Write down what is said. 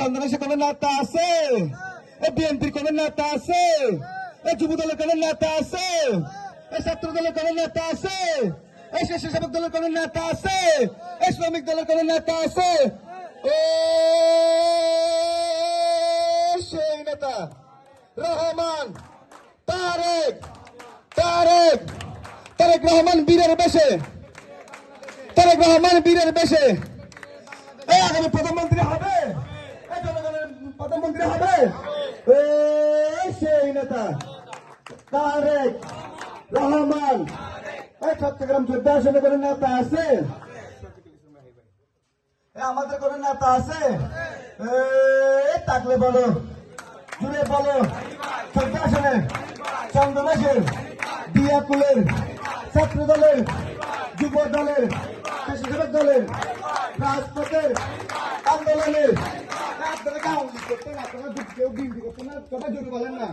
চন্দনেশে কোন নেতা আছে? বিএনপির কোন নেতা আছে? যুব দলের কোন নেতা আছে? ছাত্র দলের কোন নেতা আছে? স্বেচ্ছাসেবক দলের কোন নেতা আছে? শ্রমিক দলের কোন নেতা আছে? ও সেই নেতা রহমান, তারেক তারেক তারেক রহমান বীরের বেশে, তারেক রহমান বীরের বেশে আগামী প্রধানমন্ত্রী হবে, জনগণের প্রধানমন্ত্রী হবে। সেই নেতা তারেক রহমান। চট্টগ্রাম 14 আসনে কোন নেতা আছে? আমাদের কোন নেতা আছে? থাকলে বলো, জুড়ে বলো। 14 আসনে চন্দনেশের, দিয়াকুলের, ছাত্র দলের, যুব দলের, স্বেচ্ছাসেবক দলের, রাজপথের আন্দোলনের আপনারা কাউন্ট করতেন, আপনারা কেউ বিনতি করতেন না, কথা জোরে বলেন না।